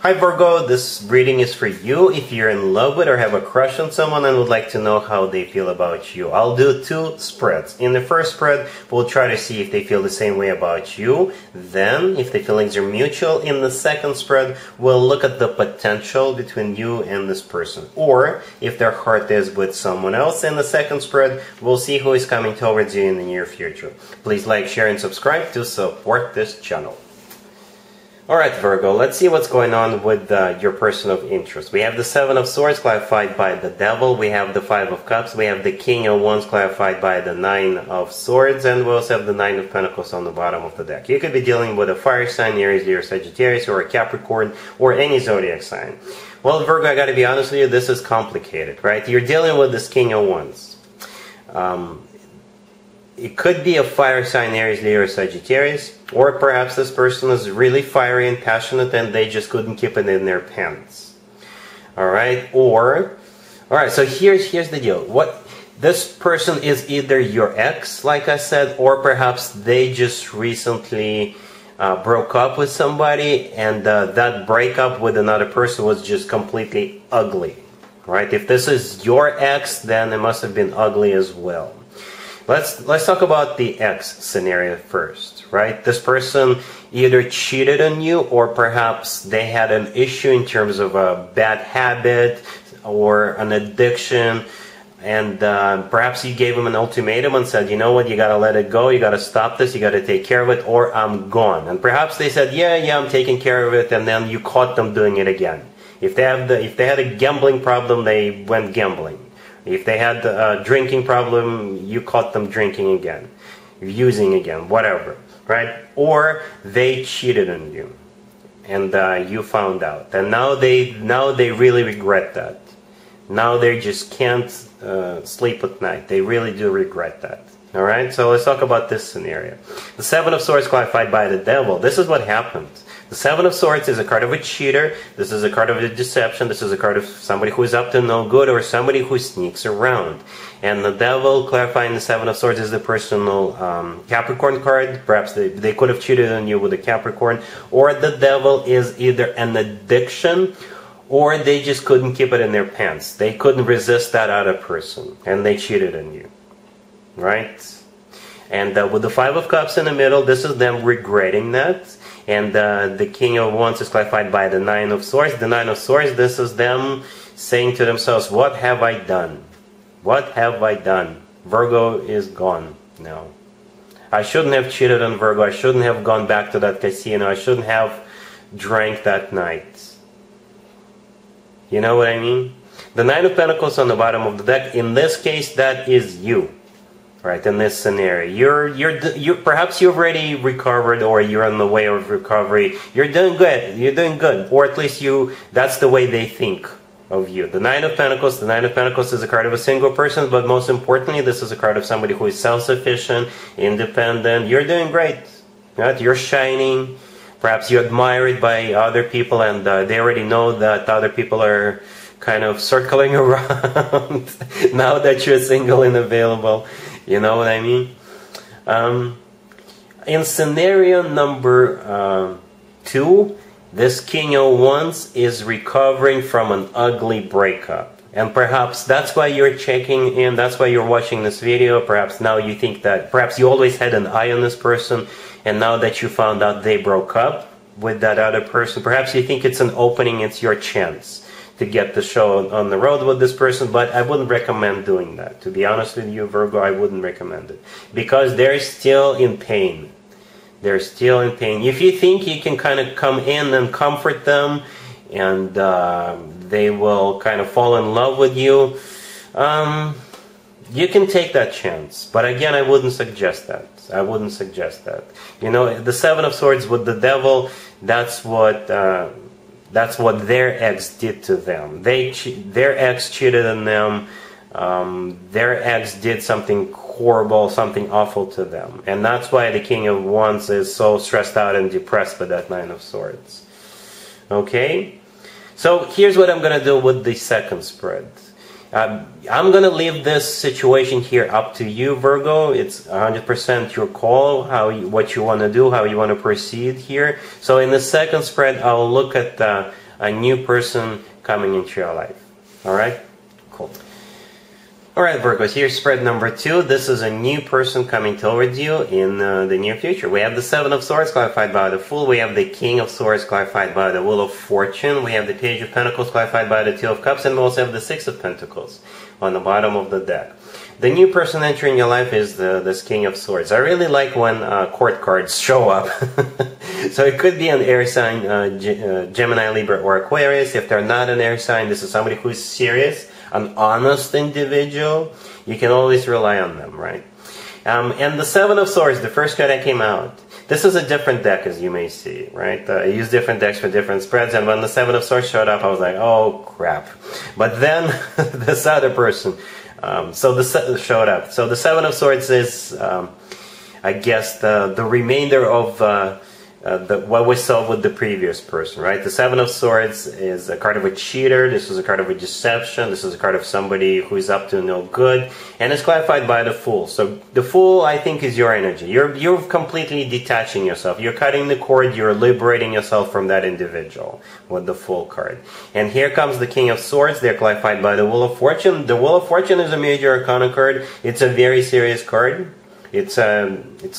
Hi Virgo, this reading is for you if you're in love with or have a crush on someone and would like to know how they feel about you. I'll do two spreads. In the first spread, we'll try to see if they feel the same way about you. Then, if the feelings are mutual, in the second spread, we'll look at the potential between you and this person. Or, if their heart is with someone else, in the second spread, we'll see who is coming towards you in the near future. Please like, share, and subscribe to support this channel. Alright Virgo, let's see what's going on with your person of interest. We have the Seven of Swords clarified by the Devil, we have the Five of Cups, we have the King of Wands clarified by the Nine of Swords, and we also have the Nine of Pentacles on the bottom of the deck. You could be dealing with a fire sign, Aries, Leo, Sagittarius, or a Capricorn, or any zodiac sign. Well Virgo, I gotta be honest with you, this is complicated, right? You're dealing with this King of Wands. It could be a fire sign, Aries, Leo, or Sagittarius, or perhaps this person is really fiery and passionate and they just couldn't keep it in their pants. Alright, so here's the deal. This person is either your ex, like I said, or perhaps they just recently broke up with somebody and that breakup with another person was just completely ugly. Right? If this is your ex, then it must have been ugly as well. Let's talk about the ex scenario first, right? This person either cheated on you or perhaps they had an issue in terms of a bad habit or an addiction, and perhaps you gave them an ultimatum and said, you know what, you gotta let it go, you gotta stop this, you gotta take care of it, or I'm gone. And perhaps they said, yeah, I'm taking care of it, and then you caught them doing it again. If they had a gambling problem, they went gambling. If they had a drinking problem, you caught them drinking again, using again, whatever, right? Or they cheated on you, and you found out, and now they really regret that. Now they just can't sleep at night. They really do regret that. All right. So let's talk about this scenario. The Seven of Swords clarified by the Devil. This is what happened. The Seven of Swords is a card of a cheater. This is a card of a deception. This is a card of somebody who is up to no good or somebody who sneaks around. And the Devil clarifying the Seven of Swords is the personal Capricorn card. Perhaps they could have cheated on you with a Capricorn. Or the Devil is either an addiction or they just couldn't keep it in their pants. They couldn't resist that other person and they cheated on you. Right? And with the Five of Cups in the middle, this is them regretting that. And the King of Wands is clarified by the Nine of Swords. The Nine of Swords, this is them saying to themselves, what have I done? What have I done? Virgo is gone now. I shouldn't have cheated on Virgo. I shouldn't have gone back to that casino. I shouldn't have drank that night. You know what I mean? The Nine of Pentacles on the bottom of the deck, in this case, that is you. Right, in this scenario, you're perhaps you've already recovered, or you're on the way of recovery. You're doing good. You're doing good, or at least that's the way they think of you. The Nine of Pentacles. The Nine of Pentacles is a card of a single person, but most importantly, this is a card of somebody who is self-sufficient, independent. You're doing great. Right? You're shining. Perhaps you're admired by other people, and they already know that other people are kind of circling around now that you're single and available. You know what I mean? In scenario number 2, this King of Wands is recovering from an ugly breakup. And perhaps that's why you're checking in, that's why you're watching this video. Perhaps now you think that, perhaps you always had an eye on this person, and now that you found out they broke up with that other person, perhaps you think it's an opening, it's your chance to get the show on the road with this person, but I wouldn't recommend doing that. To be honest with you, Virgo, I wouldn't recommend it. Because they're still in pain. They're still in pain. If you think you can kind of come in and comfort them, and they will kind of fall in love with you, you can take that chance. But again, I wouldn't suggest that. I wouldn't suggest that. You know, the Seven of Swords with the Devil, that's what their ex did to them. Their ex cheated on them. Their ex did something horrible, something awful to them. And that's why the King of Wands is so stressed out and depressed by that Nine of Swords. Okay? So here's what I'm going to do with the second spread. I'm going to leave this situation here up to you, Virgo. It's 100% your call, what you want to do, how you want to proceed here. So in the second spread, I'll look at a new person coming into your life. Alright? Cool. Alright, Virgos, here's spread number 2. This is a new person coming towards you in the near future. We have the Seven of Swords clarified by the Fool. We have the King of Swords clarified by the Wheel of Fortune. We have the Page of Pentacles clarified by the Two of Cups. And we also have the Six of Pentacles on the bottom of the deck. The new person entering your life is this King of Swords. I really like when court cards show up. So it could be an air sign, Gemini, Libra, or Aquarius. If they're not an air sign, this is somebody who's serious, an honest individual. You can always rely on them, right? And the Seven of Swords, the first card that came out, this is a different deck, as you may see, right? I use different decks for different spreads, and when the Seven of Swords showed up, I was like, oh, crap. But then, this other person, showed up. So the Seven of Swords is, I guess, the remainder of what we saw with the previous person, right? The Seven of Swords is a card of a cheater. This is a card of a deception. This is a card of somebody who is up to no good, and it's clarified by the Fool. So the Fool, I think, is your energy. You're completely detaching yourself. You're cutting the cord. You're liberating yourself from that individual with the Fool card. And here comes the King of Swords. They're clarified by the Wheel of Fortune. The Wheel of Fortune is a major arcana card. It's a very serious card. It's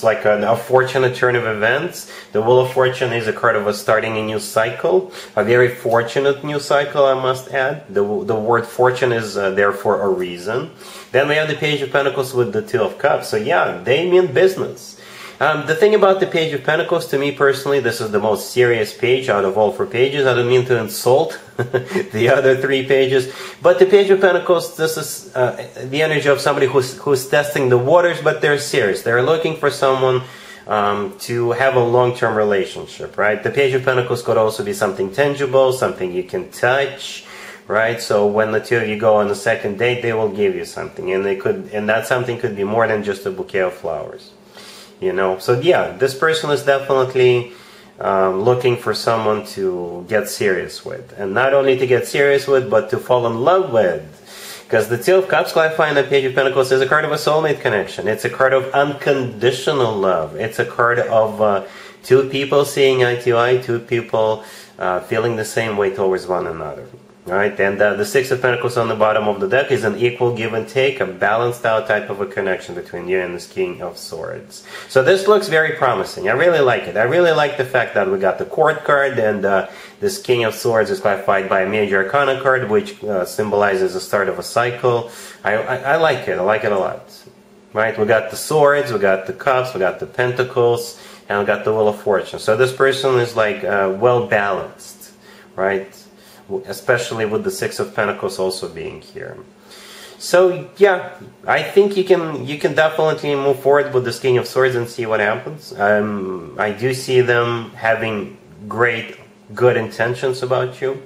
like a fortunate turn of events. The Wheel of Fortune is a card of starting a new cycle, a very fortunate new cycle, I must add. The word fortune is there for a reason. Then we have the Page of Pentacles with the Two of Cups. So yeah, they mean business. The thing about the Page of Pentacles, to me personally, this is the most serious page out of all 4 pages. I don't mean to insult the other 3 pages, but the Page of Pentacles, this is the energy of somebody who's testing the waters, but they're serious. They're looking for someone to have a long-term relationship, right? The Page of Pentacles could also be something tangible, something you can touch, right? So when the two of you go on the second date, they will give you something, and that something could be more than just a bouquet of flowers. You know, so yeah, this person is definitely looking for someone to get serious with. And not only to get serious with, but to fall in love with. Because the Two of Cups clarifying the Page of Pentacles is a card of a soulmate connection. It's a card of unconditional love. It's a card of 2 people seeing eye to eye, 2 people feeling the same way towards one another. Right, and the Six of Pentacles on the bottom of the deck is an equal give and take, a balanced out type of a connection between you and this King of Swords. So this looks very promising. I really like it. I really like the fact that we got the Court card, and this King of Swords is clarified by a major arcana card, which symbolizes the start of a cycle. I like it. I like it a lot. Right, we got the Swords, we got the Cups, we got the Pentacles, and we got the Wheel of Fortune. So this person is like well balanced, right? Especially with the Six of Pentacles also being here. So yeah, I think you can definitely move forward with this King of Swords and see what happens. I do see them having good intentions about you.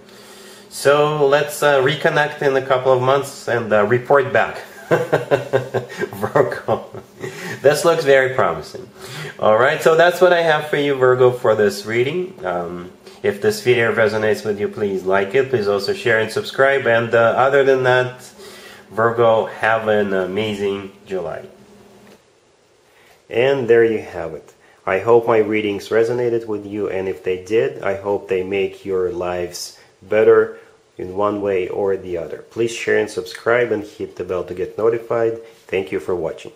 So let's reconnect in a couple of months and report back. Virgo. This looks very promising. Alright, so that's what I have for you, Virgo, for this reading. If this video resonates with you, please like it. Please also share and subscribe. And other than that, Virgo, have an amazing July. And there you have it. I hope my readings resonated with you. And if they did, I hope they make your lives better in one way or the other. Please share and subscribe and hit the bell to get notified. Thank you for watching.